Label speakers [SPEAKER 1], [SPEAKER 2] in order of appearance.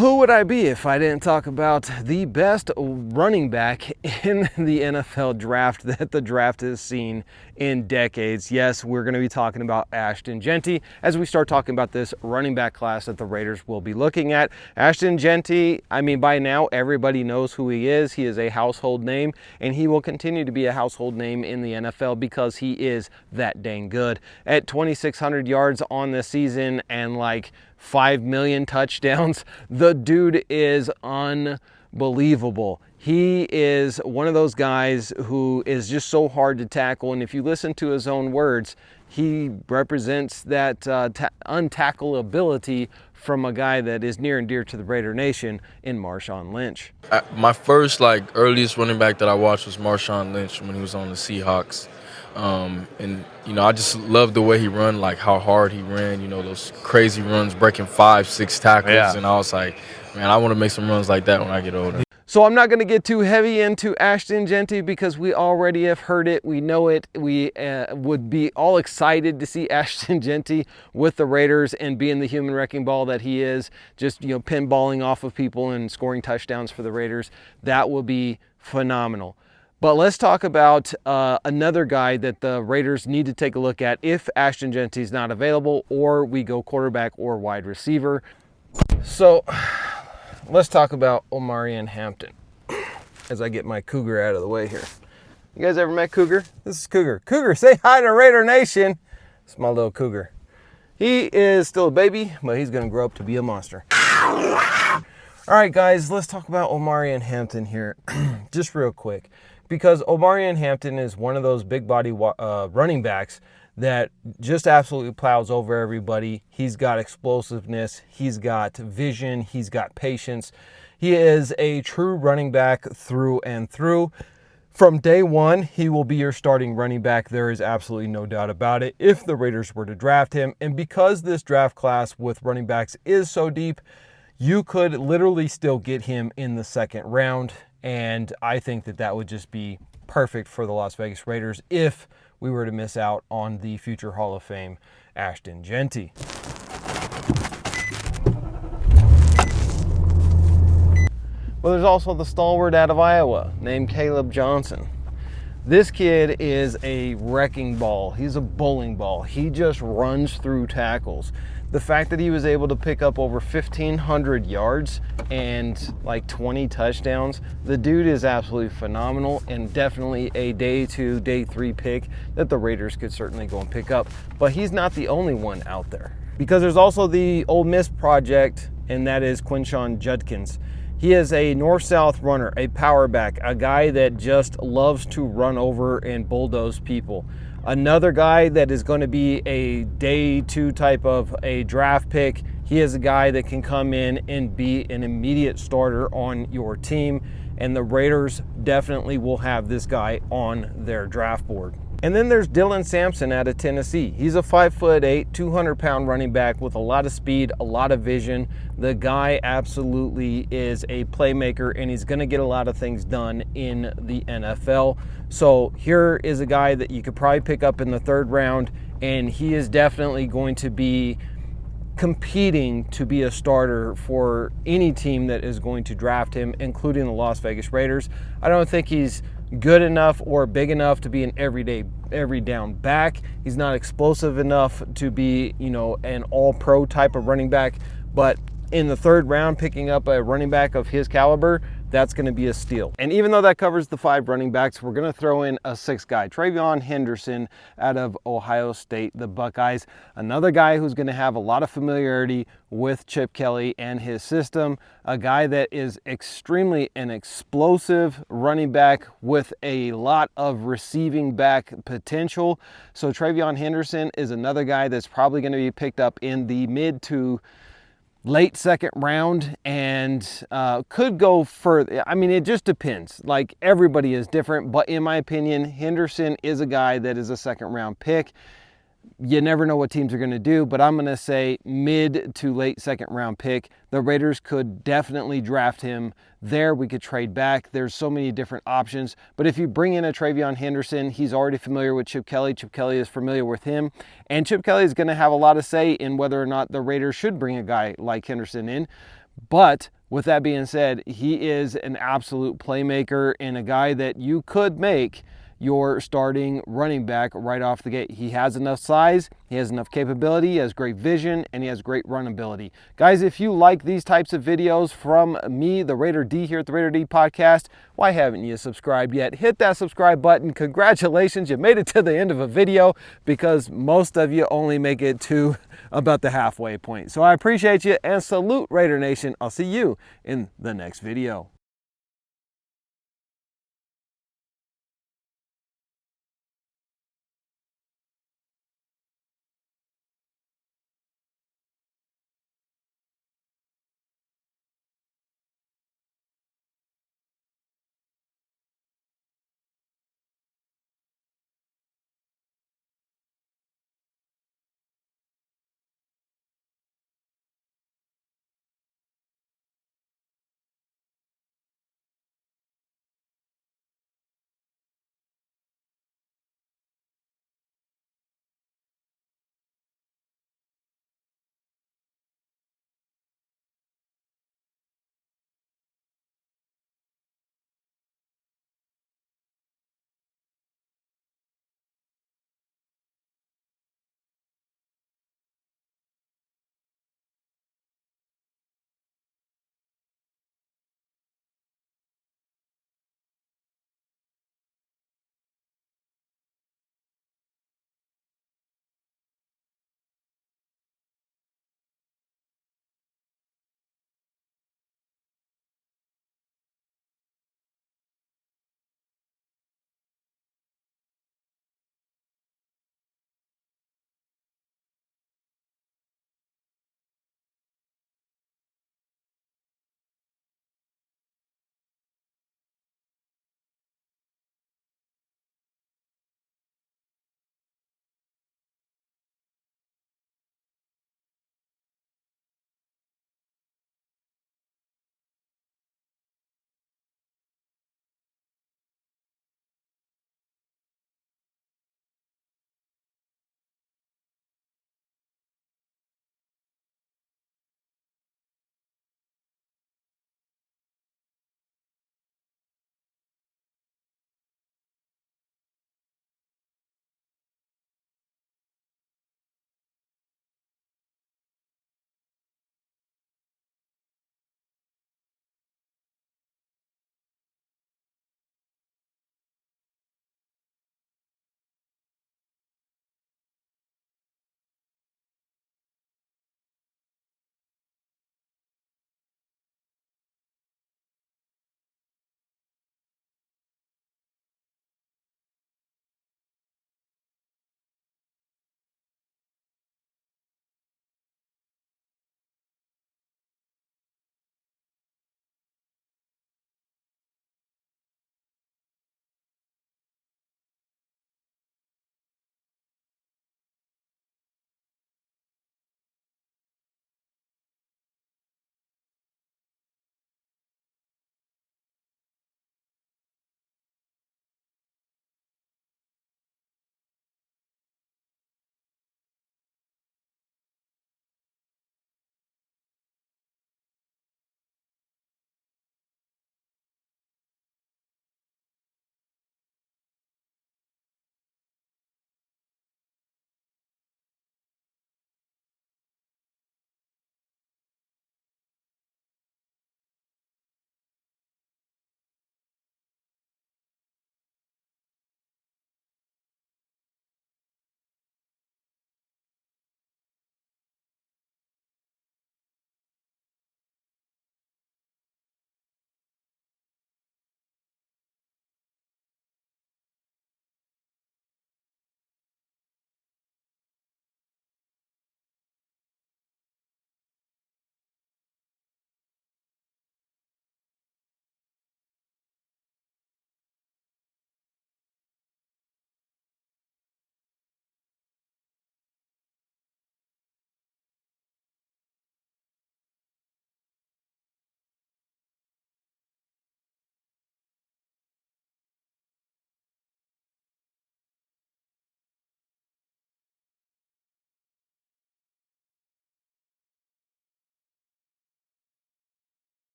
[SPEAKER 1] Who would I be if I didn't talk about the best running back in the NFL draft that the draft has seen in decades? Yes, we're going to be talking about Ashton Jeanty as we start talking about this running back class that the Raiders will be looking at. Ashton Jeanty, I mean, by now everybody knows who he is. He is a household name, and he will continue to be a household name in the NFL because he is that dang good. At 2,600 yards on the season and like 5 million touchdowns. The dude is unbelievable. He is one of those guys who is just so hard to tackle. And if you listen to his own words, he represents that untackleability from a guy that is near and dear to the Raider Nation in Marshawn Lynch.
[SPEAKER 2] My first, earliest running back that I watched was Marshawn Lynch when he was on the Seahawks. And, I just loved the way he run, like how hard he ran, those crazy runs, breaking 5-6 tackles. Yeah. And I was like, man, I want to make some runs like that when I get older.
[SPEAKER 1] So I'm not going to get too heavy into Ashton Jeanty because we already have heard it. We know it. We would be all excited to see Ashton Jeanty with the Raiders and being the human wrecking ball that he is, just, pinballing off of people and scoring touchdowns for the Raiders. That will be phenomenal. But let's talk about another guy that the Raiders need to take a look at if Ashton Jeanty is not available or we go quarterback or wide receiver. So let's talk about Omarion Hampton as I get my Cougar out of the way here. You guys ever met Cougar? This is Cougar. Cougar, say hi to Raider Nation. It's my little Cougar. He is still a baby, but he's going to grow up to be a monster. All right, guys, let's talk about Omarion Hampton here just real quick. Because Omarion Hampton is one of those big body running backs that just absolutely plows over everybody. He's got explosiveness, he's got vision, he's got patience. He is a true running back through and through. From day one, he will be your starting running back. There is absolutely no doubt about it if the Raiders were to draft him. And because this draft class with running backs is so deep, you could literally still get him in the second round. And I think that that would just be perfect for the Las Vegas Raiders if we were to miss out on the future Hall of Fame Ashton Jeanty. Well, there's also the stalwart out of Iowa named Caleb Johnson. This kid is a wrecking ball. He's a bowling ball. He just runs through tackles. The fact that he was able to pick up over 1,500 yards and like 20 touchdowns, the dude is absolutely phenomenal and definitely a day 2, day 3 pick that the Raiders could certainly go and pick up. But he's not the only one out there, because there's also the Ole Miss project, and that is Quinshon Judkins. He is a north-south runner, a power back, a guy that just loves to run over and bulldoze people. Another guy that is going to be a day 2 type of a draft pick. He is a guy that can come in and be an immediate starter on your team, and the Raiders definitely will have this guy on their draft board. And then there's Dylan Sampson out of Tennessee. He's a 5'8", 200-pound running back with a lot of speed, a lot of vision. The guy absolutely is a playmaker, and he's going to get a lot of things done in the NFL. So here is a guy that you could probably pick up in the 3rd round, and he is definitely going to be competing to be a starter for any team that is going to draft him, including the Las Vegas Raiders. I don't think he's good enough or big enough to be an every down back. He's not explosive enough to be, an all-pro type of running back. But in the 3rd round, picking up a running back of his caliber, that's going to be a steal. And even though that covers the 5 running backs, we're going to throw in a 6th guy, TreVeyon Henderson out of Ohio State, the Buckeyes. Another guy who's going to have a lot of familiarity with Chip Kelly and his system. A guy that is extremely an explosive running back with a lot of receiving back potential. So TreVeyon Henderson is another guy that's probably going to be picked up in the mid to late 2nd round and could go further. I mean, it just depends. Like, everybody is different, but in my opinion, Henderson is a guy that is a 2nd round pick. You never know what teams are going to do, but I'm going to say mid to late 2nd round pick. The Raiders could definitely draft him there. We could trade back. There's so many different options. But if you bring in a TreVeyon Henderson, he's already familiar with Chip Kelly. Chip Kelly is familiar with him. And Chip Kelly is going to have a lot of say in whether or not the Raiders should bring a guy like Henderson in. But with that being said, he is an absolute playmaker and a guy that you could make your starting running back right off the gate. He has enough size, he has enough capability, he has great vision, and he has great run ability. Guys, if you like these types of videos from me, the Raider D here at the Raider D Podcast, why haven't you subscribed yet? Hit that subscribe button. Congratulations, you made it to the end of a video, because most of you only make it to about the halfway point. So I appreciate you and salute Raider Nation. I'll see you in the next video.